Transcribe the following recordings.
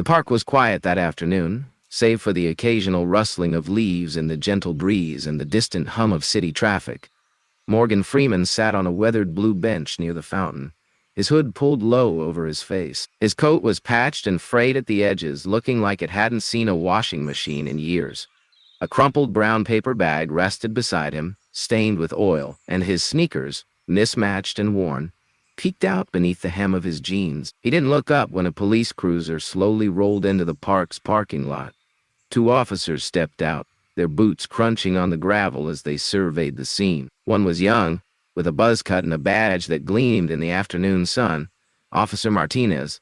park was quiet that afternoon, save for the occasional rustling of leaves in the gentle breeze and the distant hum of city traffic. Morgan Freeman sat on a weathered blue bench near the fountain, his hood pulled low over his face. His coat was patched and frayed at the edges, looking like it hadn't seen a washing machine in years. A crumpled brown paper bag rested beside him, stained with oil, and his sneakers, mismatched and worn, peeked out beneath the hem of his jeans. He didn't look up when a police cruiser slowly rolled into the park's parking lot. Two officers stepped out, their boots crunching on the gravel as they surveyed the scene. One was young, with a buzz cut and a badge that gleamed in the afternoon sun, Officer Martinez.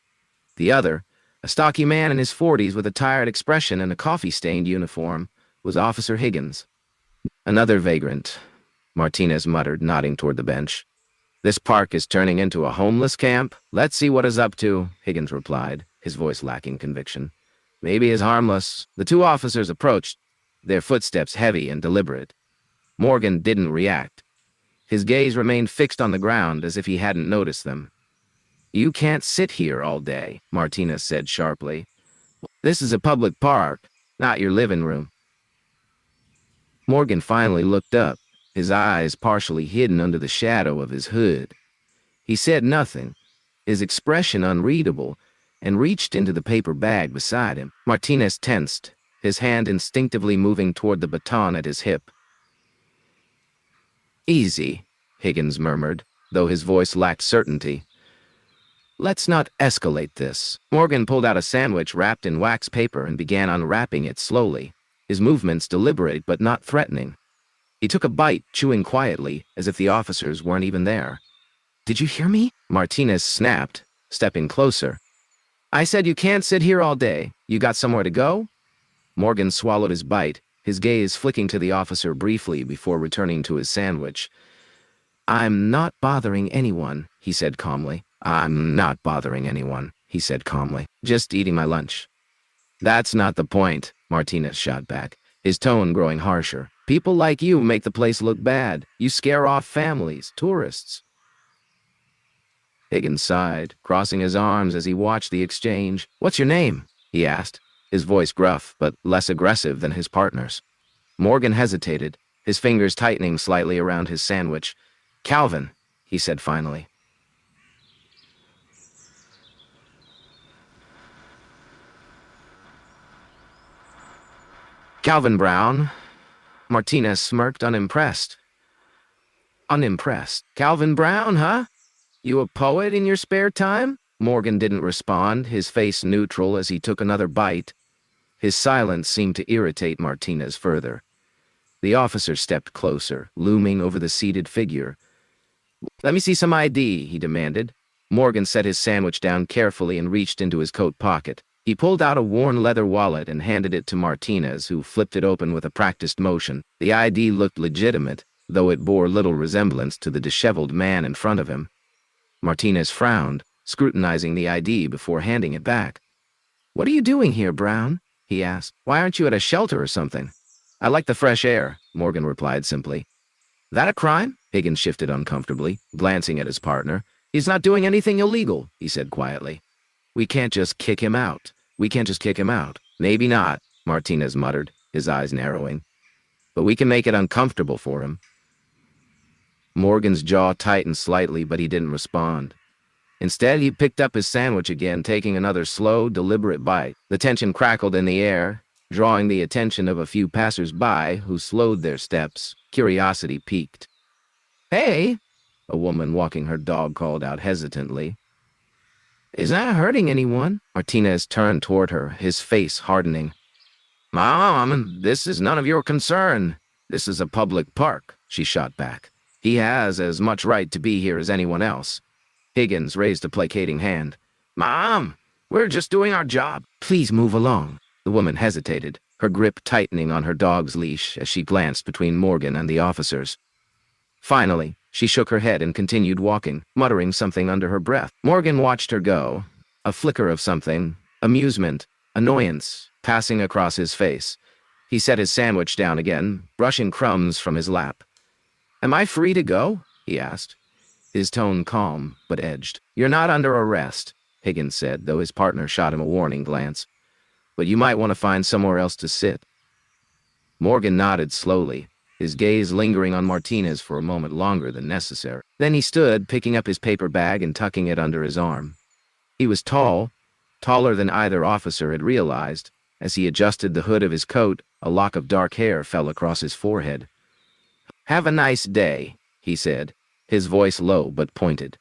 The other, a stocky man in his 40s with a tired expression and a coffee-stained uniform, was Officer Higgins. "Another vagrant," Martinez muttered, nodding toward the bench. "This park is turning into a homeless camp. Let's see what he's up to," Higgins replied, his voice lacking conviction. "Maybe he's harmless." The two officers approached, their footsteps heavy and deliberate. Morgan didn't react. His gaze remained fixed on the ground as if he hadn't noticed them. "You can't sit here all day," Martinez said sharply. "This is a public park, not your living room." Morgan finally looked up, his eyes partially hidden under the shadow of his hood. He said nothing, his expression unreadable, and reached into the paper bag beside him. Martinez tensed, his hand instinctively moving toward the baton at his hip. "Easy," Higgins murmured, though his voice lacked certainty. "Let's not escalate this." Morgan pulled out a sandwich wrapped in wax paper and began unwrapping it slowly, his movements deliberate but not threatening. He took a bite, chewing quietly, as if the officers weren't even there. "Did you hear me?" Martinez snapped, stepping closer. "I said you can't sit here all day. You got somewhere to go?" Morgan swallowed his bite, his gaze flicking to the officer briefly before returning to his sandwich. "I'm not bothering anyone," he said calmly. "I'm not bothering anyone," he said calmly. "Just eating my lunch." "That's not the point," Martinez shot back, his tone growing harsher. "People like you make the place look bad. You scare off families, tourists." Higgins sighed, crossing his arms as he watched the exchange. "What's your name?" he asked, his voice gruff but less aggressive than his partner's. Morgan hesitated, his fingers tightening slightly around his sandwich. "Calvin," he said finally. "Calvin Brown." Martinez smirked, unimpressed. "Unimpressed. Calvin Brown, huh? You a poet in your spare time?" Morgan didn't respond, his face neutral as he took another bite. His silence seemed to irritate Martinez further. The officer stepped closer, looming over the seated figure. "Let me see some ID," he demanded. Morgan set his sandwich down carefully and reached into his coat pocket. He pulled out a worn leather wallet and handed it to Martinez, who flipped it open with a practiced motion. The ID looked legitimate, though it bore little resemblance to the disheveled man in front of him. Martinez frowned, scrutinizing the ID before handing it back. "What are you doing here, Brown?" he asked. "Why aren't you at a shelter or something?" "I like the fresh air," Morgan replied simply. "That a crime?" Higgins shifted uncomfortably, glancing at his partner. "He's not doing anything illegal," he said quietly. "We can't just kick him out. We can't just kick him out." "Maybe not," Martinez muttered, his eyes narrowing. "But we can make it uncomfortable for him." Morgan's jaw tightened slightly, but he didn't respond. Instead, he picked up his sandwich again, taking another slow, deliberate bite. The tension crackled in the air, drawing the attention of a few passers-by who slowed their steps. Curiosity piqued. "Hey," a woman walking her dog called out hesitantly. "Is that hurting anyone?" Martinez turned toward her, his face hardening. "Mom, this is none of your concern. This is a public park," she shot back. "He has as much right to be here as anyone else." Higgins raised a placating hand. "Mom, we're just doing our job." "Please move along." The woman hesitated, her grip tightening on her dog's leash as she glanced between Morgan and the officers. Finally, she shook her head and continued walking, muttering something under her breath. Morgan watched her go, a flicker of something, amusement, annoyance, passing across his face. He set his sandwich down again, brushing crumbs from his lap. "Am I free to go?" he asked, his tone calm but edged. "You're not under arrest," Higgins said, though his partner shot him a warning glance. "But you might want to find somewhere else to sit." Morgan nodded slowly, his gaze lingering on Martinez for a moment longer than necessary. Then he stood, picking up his paper bag and tucking it under his arm. He was tall, taller than either officer had realized. As he adjusted the hood of his coat, a lock of dark hair fell across his forehead. "Have a nice day," he said, his voice low but pointed.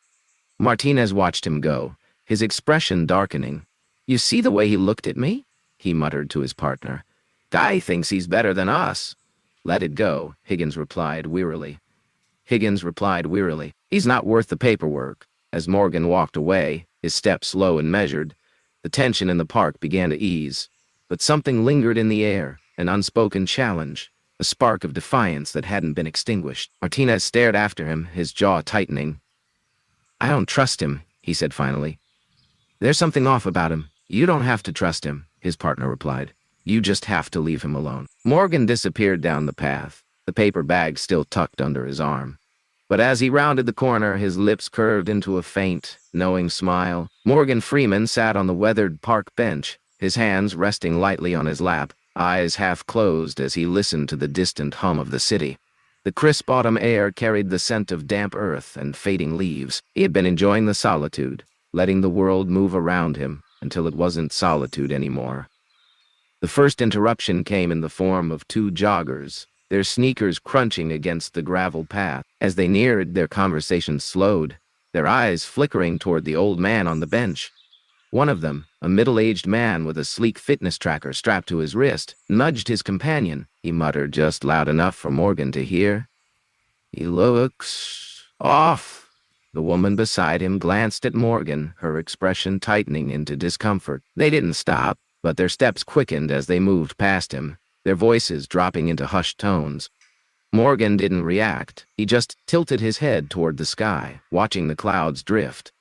Martinez watched him go, his expression darkening. "You see the way he looked at me?" he muttered to his partner. "Guy thinks he's better than us." "Let it go," Higgins replied wearily. "He's not worth the paperwork." As Morgan walked away, his step slow and measured, the tension in the park began to ease. But something lingered in the air, an unspoken challenge, a spark of defiance that hadn't been extinguished. Martinez stared after him, his jaw tightening. "I don't trust him," he said finally. "There's something off about him." "You don't have to trust him," his partner replied. "You just have to leave him alone." Morgan disappeared down the path, the paper bag still tucked under his arm. But as he rounded the corner, his lips curved into a faint, knowing smile. Morgan Freeman sat on the weathered park bench, his hands resting lightly on his lap, eyes half closed as he listened to the distant hum of the city. The crisp autumn air carried the scent of damp earth and fading leaves. He had been enjoying the solitude, letting the world move around him until it wasn't solitude anymore. The first interruption came in the form of two joggers, their sneakers crunching against the gravel path. As they neared, their conversation slowed, their eyes flickering toward the old man on the bench. One of them, a middle-aged man with a sleek fitness tracker strapped to his wrist, nudged his companion. He muttered just loud enough for Morgan to hear. "He looks off." The woman beside him glanced at Morgan, her expression tightening into discomfort. They didn't stop, but their steps quickened as they moved past him, their voices dropping into hushed tones. Morgan didn't react. He just tilted his head toward the sky, watching the clouds drift.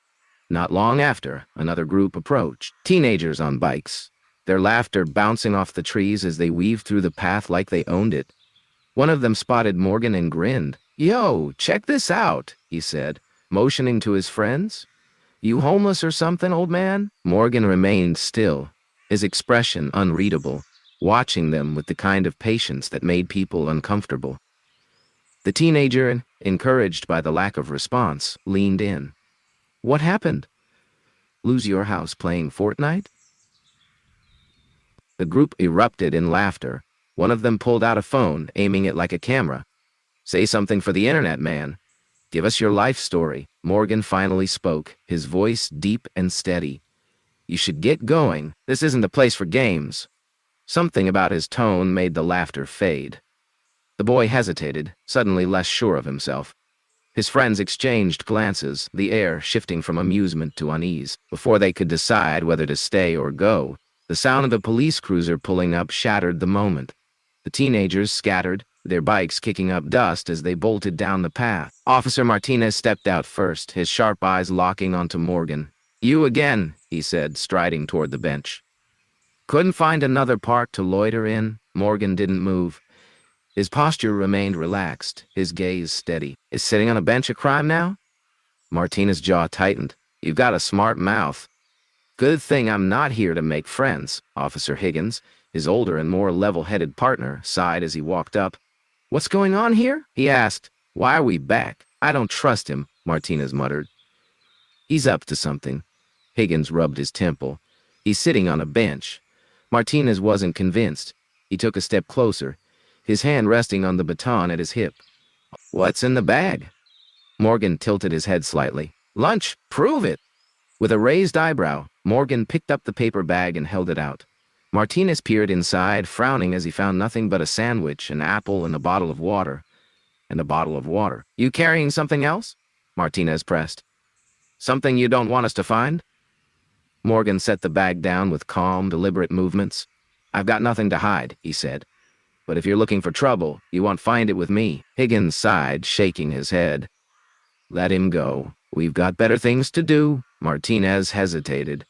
Not long after, another group approached, teenagers on bikes, their laughter bouncing off the trees as they weaved through the path like they owned it. One of them spotted Morgan and grinned. "Yo, check this out," he said, motioning to his friends. "You homeless or something, old man?" Morgan remained still, his expression unreadable, watching them with the kind of patience that made people uncomfortable. The teenager, encouraged by the lack of response, leaned in. "What happened? Lose your house playing Fortnite?" The group erupted in laughter. One of them pulled out a phone, aiming it like a camera. "Say something for the internet, man. Give us your life story." Morgan finally spoke, his voice deep and steady. "You should get going. This isn't the place for games." Something about his tone made the laughter fade. The boy hesitated, suddenly less sure of himself. His friends exchanged glances, the air shifting from amusement to unease. Before they could decide whether to stay or go, the sound of a police cruiser pulling up shattered the moment. The teenagers scattered, their bikes kicking up dust as they bolted down the path. Officer Martinez stepped out first, his sharp eyes locking onto Morgan. "You again," he said, striding toward the bench. "Couldn't find another park to loiter in?" Morgan didn't move. His posture remained relaxed, his gaze steady. "Is sitting on a bench a crime now?" Martinez's jaw tightened. "You've got a smart mouth." "Good thing I'm not here to make friends." Officer Higgins, his older and more level-headed partner, sighed as he walked up. "What's going on here?" he asked. "Why are we back?" "I don't trust him," Martinez muttered. "He's up to something." Higgins rubbed his temple. "He's sitting on a bench." Martinez wasn't convinced. He took a step closer, his hand resting on the baton at his hip. "What's in the bag?" Morgan tilted his head slightly. "Lunch, prove it." With a raised eyebrow, Morgan picked up the paper bag and held it out. Martinez peered inside, frowning as he found nothing but a sandwich, an apple, and a bottle of water. "You carrying something else?" Martinez pressed. "Something you don't want us to find?" Morgan set the bag down with calm, deliberate movements. "I've got nothing to hide," he said. "But if you're looking for trouble, you won't find it with me." Higgins sighed, shaking his head. "Let him go. We've got better things to do." Martinez hesitated.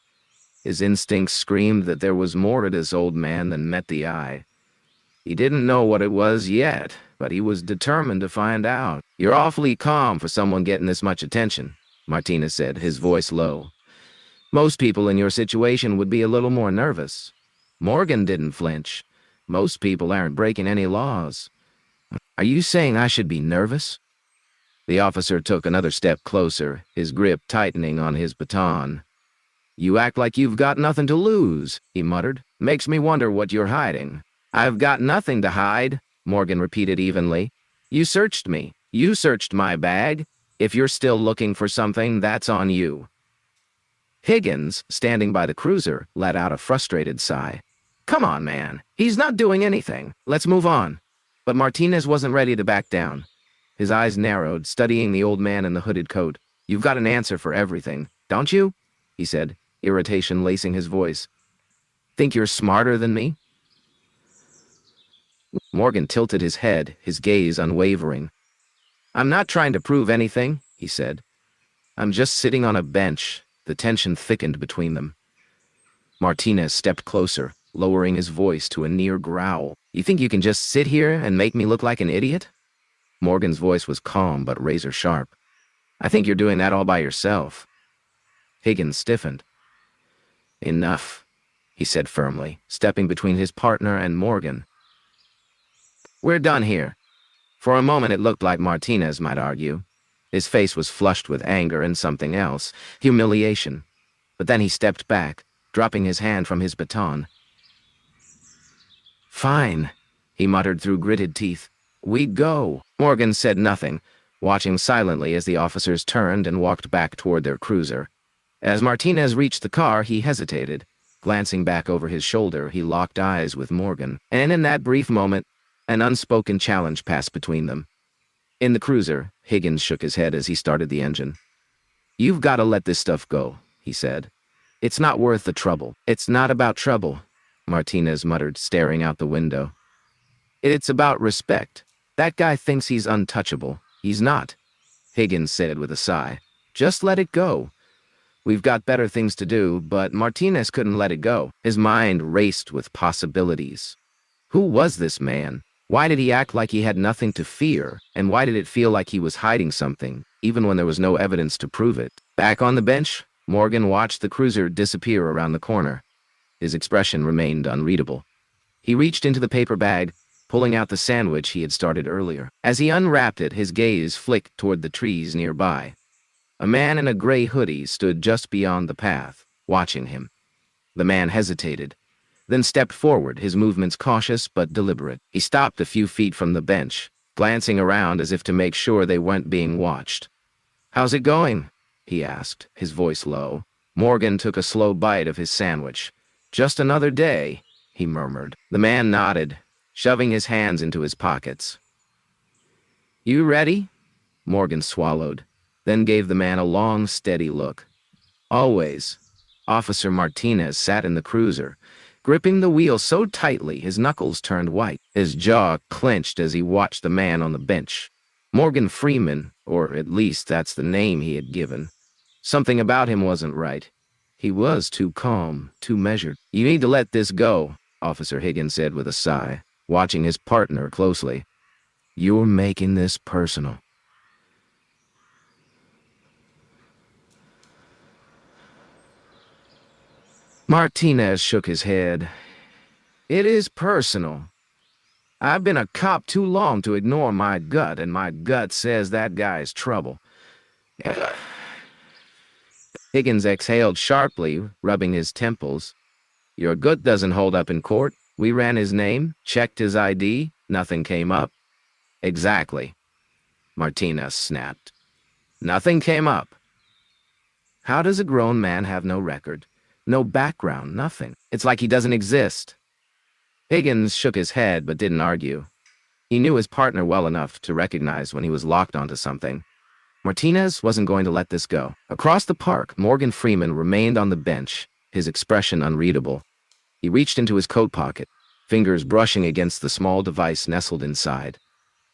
His instincts screamed that there was more to this old man than met the eye. He didn't know what it was yet, but he was determined to find out. "You're awfully calm for someone getting this much attention," Martinez said, his voice low. Most people in your situation would be a little more nervous. Morgan didn't flinch. Most people aren't breaking any laws. Are you saying I should be nervous? The officer took another step closer, his grip tightening on his baton. You act like you've got nothing to lose, he muttered. Makes me wonder what you're hiding. I've got nothing to hide, Morgan repeated evenly. You searched me. You searched my bag. If you're still looking for something, that's on you. Higgins, standing by the cruiser, let out a frustrated sigh. Come on, man. He's not doing anything. Let's move on. But Martinez wasn't ready to back down. His eyes narrowed, studying the old man in the hooded coat. You've got an answer for everything, don't you? He said, irritation lacing his voice. Think you're smarter than me? Morgan tilted his head, his gaze unwavering. I'm not trying to prove anything, he said. I'm just sitting on a bench. The tension thickened between them. Martinez stepped closer, lowering his voice to a near growl. You think you can just sit here and make me look like an idiot? Morgan's voice was calm but razor sharp. I think you're doing that all by yourself. Higgins stiffened. Enough, he said firmly, stepping between his partner and Morgan. We're done here. For a moment it looked like Martinez might argue. His face was flushed with anger and something else, humiliation. But then he stepped back, dropping his hand from his baton. Fine, he muttered through gritted teeth. We go. Morgan said nothing, watching silently as the officers turned and walked back toward their cruiser. As Martinez reached the car, he hesitated. Glancing back over his shoulder, he locked eyes with Morgan. And in that brief moment, an unspoken challenge passed between them. In the cruiser, Higgins shook his head as he started the engine. You've got to let this stuff go, he said. It's not worth the trouble. It's not about trouble, Martinez muttered, staring out the window. It's about respect. That guy thinks he's untouchable. He's not, Higgins said with a sigh. Just let it go. We've got better things to do, but Martinez couldn't let it go. His mind raced with possibilities. Who was this man? Why did he act like he had nothing to fear? And why did it feel like he was hiding something, even when there was no evidence to prove it? Back on the bench, Morgan watched the cruiser disappear around the corner. His expression remained unreadable. He reached into the paper bag, pulling out the sandwich he had started earlier. As he unwrapped it, his gaze flicked toward the trees nearby. A man in a gray hoodie stood just beyond the path, watching him. The man hesitated, then stepped forward, his movements cautious but deliberate. He stopped a few feet from the bench, glancing around as if to make sure they weren't being watched. How's it going? He asked, his voice low. Morgan took a slow bite of his sandwich. Just another day, he murmured. The man nodded, shoving his hands into his pockets. You ready? Morgan swallowed, then gave the man a long, steady look. Always. Officer Martinez sat in the cruiser, gripping the wheel so tightly his knuckles turned white. His jaw clenched as he watched the man on the bench. Morgan Freeman, or at least that's the name he had given. Something about him wasn't right. He was too calm, too measured. You need to let this go, Officer Higgins said with a sigh, watching his partner closely. You're making this personal. Martinez shook his head. It is personal. I've been a cop too long to ignore my gut, and my gut says that guy's trouble. Higgins exhaled sharply, rubbing his temples. Your gut doesn't hold up in court. We ran his name, checked his ID, nothing came up. Exactly, Martinez snapped. Nothing came up. How does a grown man have no record? No background, nothing. It's like he doesn't exist. Higgins shook his head but didn't argue. He knew his partner well enough to recognize when he was locked onto something. Martinez wasn't going to let this go. Across the park, Morgan Freeman remained on the bench, his expression unreadable. He reached into his coat pocket, fingers brushing against the small device nestled inside.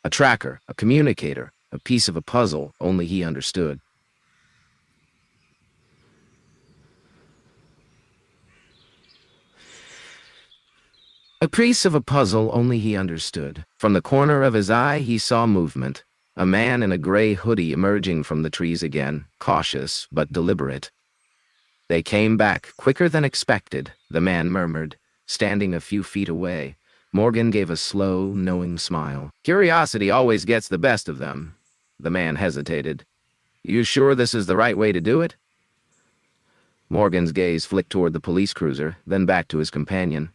A tracker, a communicator, a piece of a puzzle only he understood. A piece of a puzzle only he understood. From the corner of his eye, he saw movement. A man in a gray hoodie emerging from the trees again, cautious but deliberate. They came back quicker than expected, the man murmured, standing a few feet away. Morgan gave a slow, knowing smile. Curiosity always gets the best of them. The man hesitated. You sure this is the right way to do it? Morgan's gaze flicked toward the police cruiser, then back to his companion.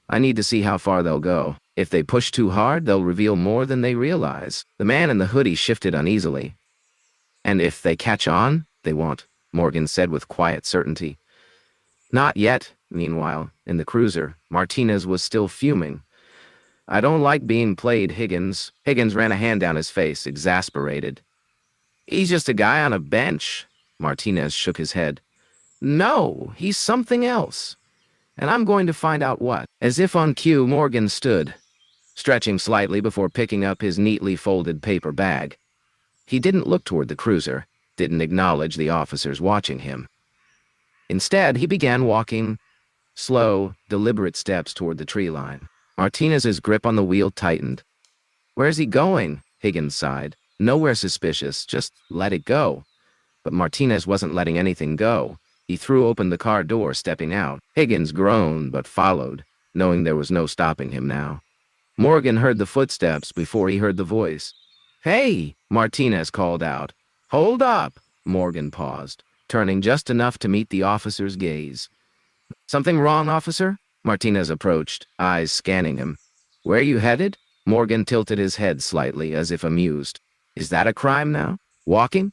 I need to see how far they'll go. If they push too hard, they'll reveal more than they realize. The man in the hoodie shifted uneasily. And if they catch on, they won't, Morgan said with quiet certainty. Not yet, meanwhile, in the cruiser, Martinez was still fuming. I don't like being played, Higgins. Higgins ran a hand down his face, exasperated. He's just a guy on a bench. Martinez shook his head. No, he's something else. And I'm going to find out what. As if on cue, Morgan stood, stretching slightly before picking up his neatly folded paper bag. He didn't look toward the cruiser, didn't acknowledge the officers watching him. Instead, he began walking slow, deliberate steps toward the tree line. Martinez's grip on the wheel tightened. Where's he going? Higgins sighed. Nowhere suspicious, just let it go. But Martinez wasn't letting anything go. He threw open the car door, stepping out. Higgins groaned, but followed, knowing there was no stopping him now. Morgan heard the footsteps before he heard the voice. Hey, Martinez called out. Hold up. Morgan paused, turning just enough to meet the officer's gaze. Something wrong, officer? Martinez approached, eyes scanning him. Where are you headed? Morgan tilted his head slightly, as if amused. Is that a crime now? Walking?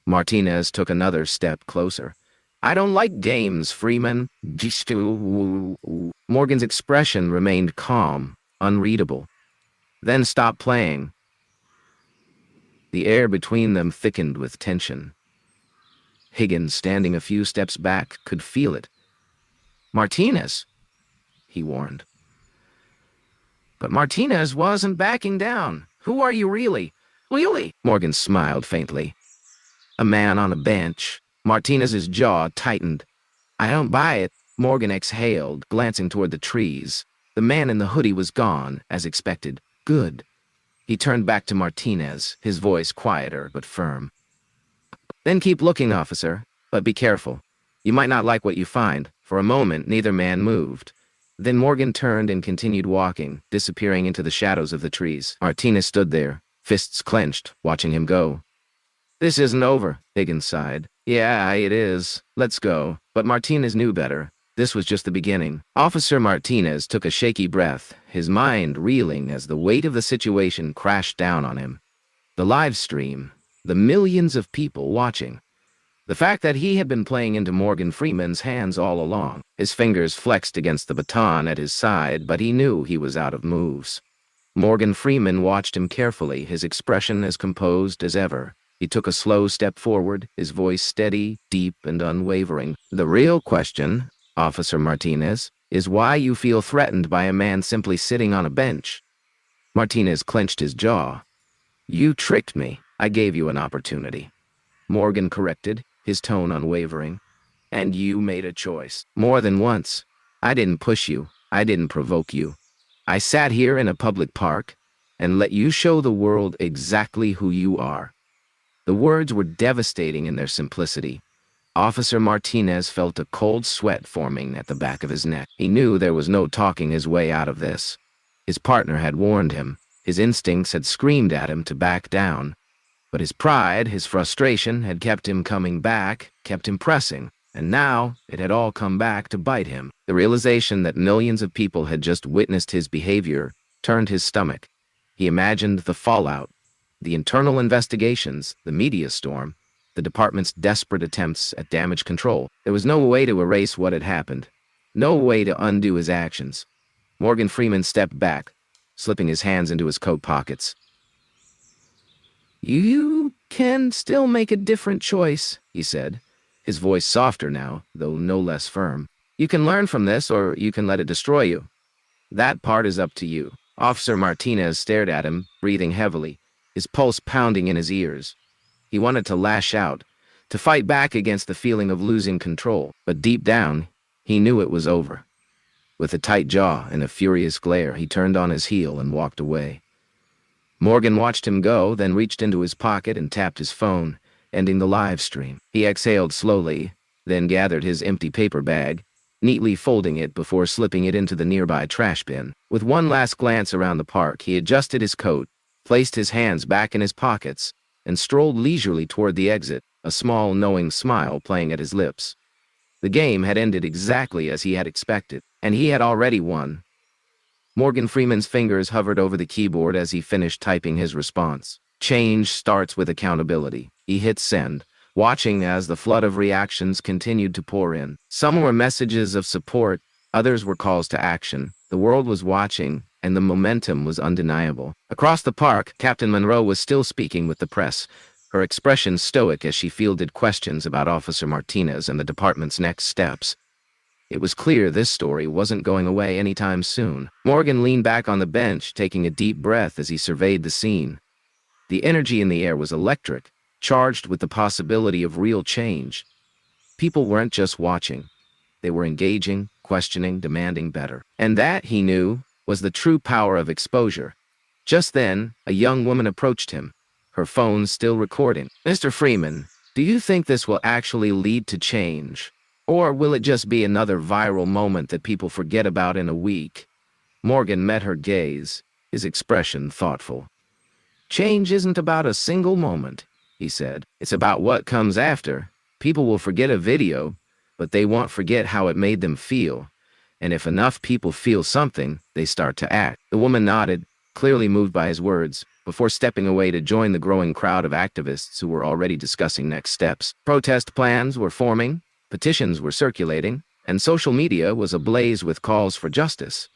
Martinez took another step closer. I don't like games, Freeman. Morgan's expression remained calm, unreadable. Then stopped playing. The air between them thickened with tension. Higgins, standing a few steps back, could feel it. Martinez, he warned. But Martinez wasn't backing down. Who are you really? Really? Morgan smiled faintly. A man on a bench. Martinez's jaw tightened. I don't buy it. Morgan exhaled, glancing toward the trees. The man in the hoodie was gone, as expected. Good. He turned back to Martinez, his voice quieter but firm. Then keep looking, officer, but be careful. You might not like what you find. For a moment, neither man moved. Then Morgan turned and continued walking, disappearing into the shadows of the trees. Martinez stood there, fists clenched, watching him go. This isn't over, Higgins sighed. Yeah, it is. Let's go. But Martinez knew better. This was just the beginning. Officer Martinez took a shaky breath, his mind reeling as the weight of the situation crashed down on him. The live stream, the millions of people watching. The fact that he had been playing into Morgan Freeman's hands all along. His fingers flexed against the baton at his side, but he knew he was out of moves. Morgan Freeman watched him carefully, his expression as composed as ever. He took a slow step forward, his voice steady, deep, and unwavering. The real question, Officer Martinez, is why you feel threatened by a man simply sitting on a bench. Martinez clenched his jaw. You tricked me. I gave you an opportunity. Morgan corrected, his tone unwavering. And you made a choice. More than once. I didn't push you. I didn't provoke you. I sat here in a public park and let you show the world exactly who you are. The words were devastating in their simplicity. Officer Martinez felt a cold sweat forming at the back of his neck. He knew there was no talking his way out of this. His partner had warned him. His instincts had screamed at him to back down. But his pride, his frustration, had kept him coming back, kept him pressing. And now, it had all come back to bite him. The realization that millions of people had just witnessed his behavior turned his stomach. He imagined the fallout. The internal investigations, the media storm, the department's desperate attempts at damage control. There was no way to erase what had happened. No way to undo his actions. Morgan Freeman stepped back, slipping his hands into his coat pockets. You can still make a different choice, he said, his voice softer now, though no less firm. You can learn from this, or you can let it destroy you. That part is up to you. Officer Martinez stared at him, breathing heavily, his pulse pounding in his ears. He wanted to lash out, to fight back against the feeling of losing control, but deep down, he knew it was over. With a tight jaw and a furious glare, he turned on his heel and walked away. Morgan watched him go, then reached into his pocket and tapped his phone, ending the live stream. He exhaled slowly, then gathered his empty paper bag, neatly folding it before slipping it into the nearby trash bin. With one last glance around the park, he adjusted his coat, placed his hands back in his pockets, and strolled leisurely toward the exit, a small, knowing smile playing at his lips. The game had ended exactly as he had expected, and he had already won. Morgan Freeman's fingers hovered over the keyboard as he finished typing his response. Change starts with accountability. He hit send, watching as the flood of reactions continued to pour in. Some were messages of support, others were calls to action. The world was watching, and the momentum was undeniable. Across the park, Captain Monroe was still speaking with the press, her expression stoic as she fielded questions about Officer Martinez and the department's next steps. It was clear this story wasn't going away anytime soon. Morgan leaned back on the bench, taking a deep breath as he surveyed the scene. The energy in the air was electric, charged with the possibility of real change. People weren't just watching. They were engaging, questioning, demanding better. And that, he knew, was the true power of exposure. Just then, a young woman approached him, her phone still recording. "Mr. Freeman, do you think this will actually lead to change? Or will it just be another viral moment that people forget about in a week?" Morgan met her gaze, his expression thoughtful. "Change isn't about a single moment," he said. "It's about what comes after. People will forget a video, but they won't forget how it made them feel. And if enough people feel something, they start to act." The woman nodded, clearly moved by his words, before stepping away to join the growing crowd of activists who were already discussing next steps. Protest plans were forming, petitions were circulating, and social media was ablaze with calls for justice.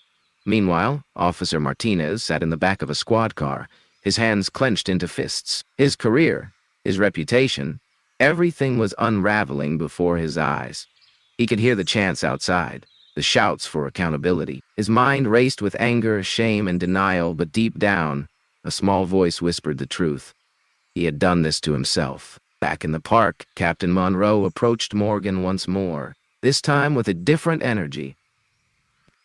Meanwhile, Officer Martinez sat in the back of a squad car, his hands clenched into fists. His career, his reputation, everything was unraveling before his eyes. He could hear the chants outside, the shouts for accountability. His mind raced with anger, shame, and denial, but deep down, a small voice whispered the truth. He had done this to himself. Back in the park, Captain Monroe approached Morgan once more, this time with a different energy.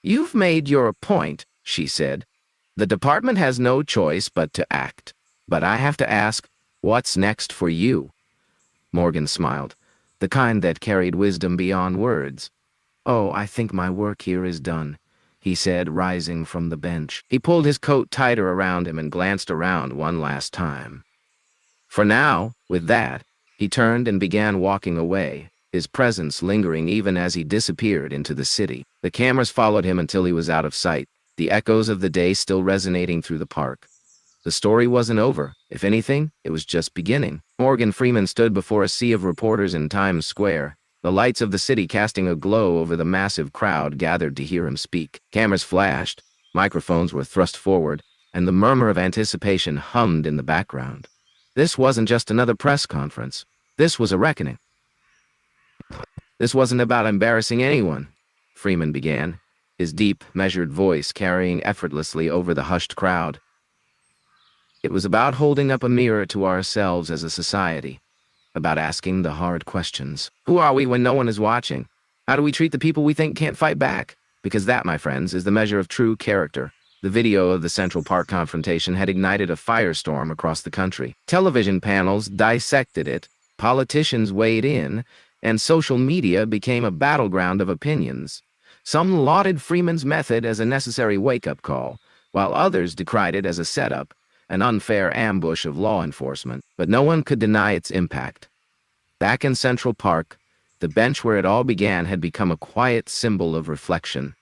"You've made your point," she said. "The department has no choice but to act. But I have to ask, what's next for you?" Morgan smiled, the kind that carried wisdom beyond words. "Oh, I think my work here is done," he said, rising from the bench. He pulled his coat tighter around him and glanced around one last time. For now, with that, he turned and began walking away, his presence lingering even as he disappeared into the city. The cameras followed him until he was out of sight, the echoes of the day still resonating through the park. The story wasn't over. If anything, it was just beginning. Morgan Freeman stood before a sea of reporters in Times Square, the lights of the city casting a glow over the massive crowd gathered to hear him speak. Cameras flashed, microphones were thrust forward, and the murmur of anticipation hummed in the background. This wasn't just another press conference. This was a reckoning. "This wasn't about embarrassing anyone," Freeman began, his deep, measured voice carrying effortlessly over the hushed crowd. "It was about holding up a mirror to ourselves as a society, about asking the hard questions. Who are we when no one is watching? How do we treat the people we think can't fight back? Because that, my friends, is the measure of true character." The video of the Central Park confrontation had ignited a firestorm across the country. Television panels dissected it, politicians weighed in, and social media became a battleground of opinions. Some lauded Freeman's method as a necessary wake-up call, while others decried it as a setup, an unfair ambush of law enforcement. But no one could deny its impact. Back in Central Park, the bench where it all began had become a quiet symbol of reflection.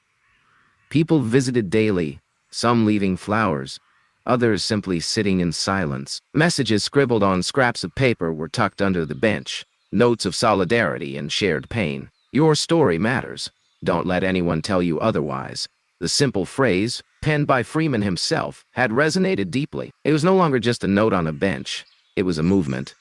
People visited daily, some leaving flowers, others simply sitting in silence. Messages scribbled on scraps of paper were tucked under the bench, notes of solidarity and shared pain. "Your story matters. Don't let anyone tell you otherwise." The simple phrase, penned by Freeman himself, had resonated deeply. It was no longer just a note on a bench. It was a movement.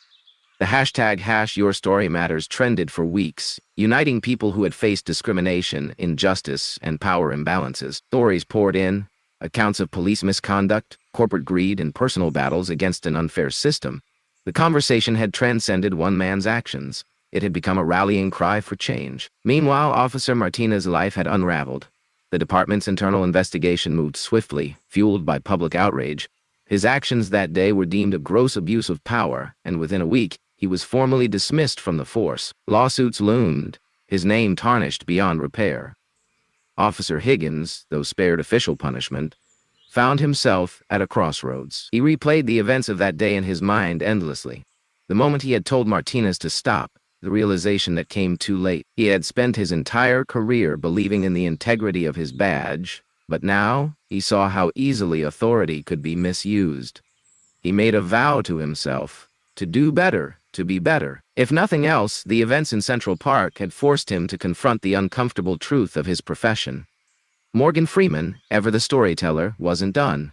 The hashtag #YourStoryMatters trended for weeks, uniting people who had faced discrimination, injustice, and power imbalances. Stories poured in, accounts of police misconduct, corporate greed, and personal battles against an unfair system. The conversation had transcended one man's actions. It had become a rallying cry for change. Meanwhile, Officer Martinez's life had unraveled. The department's internal investigation moved swiftly, fueled by public outrage. His actions that day were deemed a gross abuse of power, and within a week, he was formally dismissed from the force. Lawsuits loomed, his name tarnished beyond repair. Officer Higgins, though spared official punishment, found himself at a crossroads. He replayed the events of that day in his mind endlessly. The moment he had told Martinez to stop, the realization that came too late. He had spent his entire career believing in the integrity of his badge, but now he saw how easily authority could be misused. He made a vow to himself to do better, to be better. If nothing else, the events in Central Park had forced him to confront the uncomfortable truth of his profession. Morgan Freeman, ever the storyteller, wasn't done.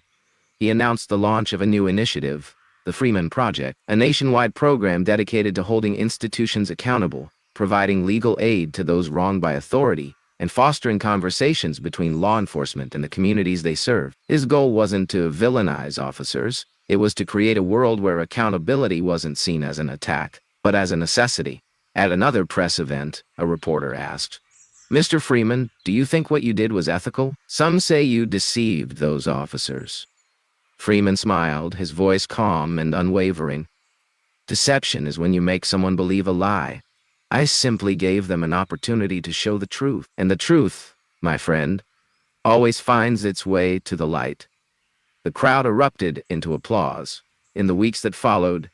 He announced the launch of a new initiative, the Freeman Project, a nationwide program dedicated to holding institutions accountable, providing legal aid to those wronged by authority, and fostering conversations between law enforcement and the communities they serve. His goal wasn't to villainize officers. It was to create a world where accountability wasn't seen as an attack, but as a necessity. At another press event, a reporter asked, "Mr. Freeman, do you think what you did was ethical? Some say you deceived those officers." Freeman smiled, his voice calm and unwavering. "Deception is when you make someone believe a lie. I simply gave them an opportunity to show the truth. And the truth, my friend, always finds its way to the light." The crowd erupted into applause. In the weeks that followed,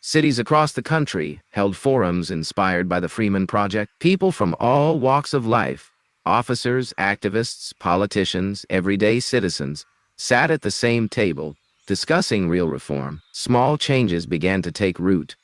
cities across the country held forums inspired by the Freeman Project. People from all walks of life, officers, activists, politicians, everyday citizens, sat at the same table, discussing real reform. Small changes began to take root.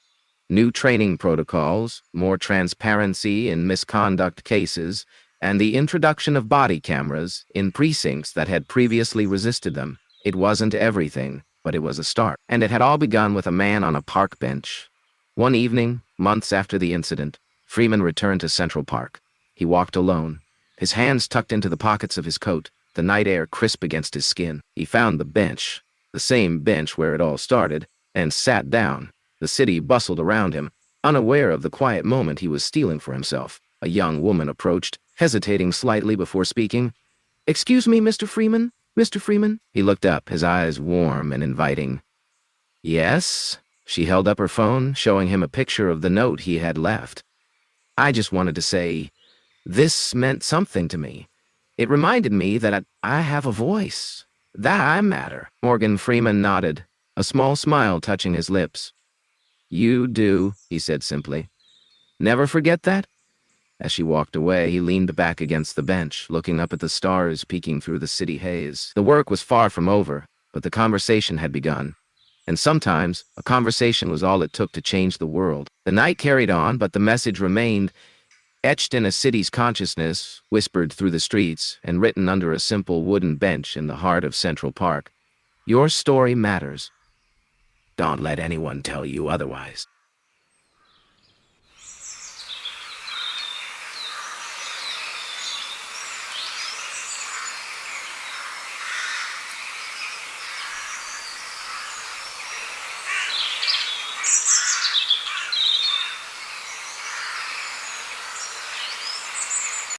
New training protocols, more transparency in misconduct cases, and the introduction of body cameras in precincts that had previously resisted them. It wasn't everything, but it was a start. And it had all begun with a man on a park bench. One evening, months after the incident, Freeman returned to Central Park. He walked alone, his hands tucked into the pockets of his coat, the night air crisp against his skin. He found the bench, the same bench where it all started, and sat down. The city bustled around him, unaware of the quiet moment he was stealing for himself. A young woman approached, hesitating slightly before speaking. "Excuse me, Mr. Freeman? Mr. Freeman?" He looked up, his eyes warm and inviting. "Yes?" She held up her phone, showing him a picture of the note he had left. "I just wanted to say, this meant something to me. It reminded me that I have a voice, that I matter." Morgan Freeman nodded, a small smile touching his lips. "You do," he said simply. "Never forget that?" As she walked away, he leaned back against the bench, looking up at the stars peeking through the city haze. The work was far from over, but the conversation had begun. And sometimes, a conversation was all it took to change the world. The night carried on, but the message remained, etched in a city's consciousness, whispered through the streets, and written under a simple wooden bench in the heart of Central Park. Your story matters. Don't let anyone tell you otherwise.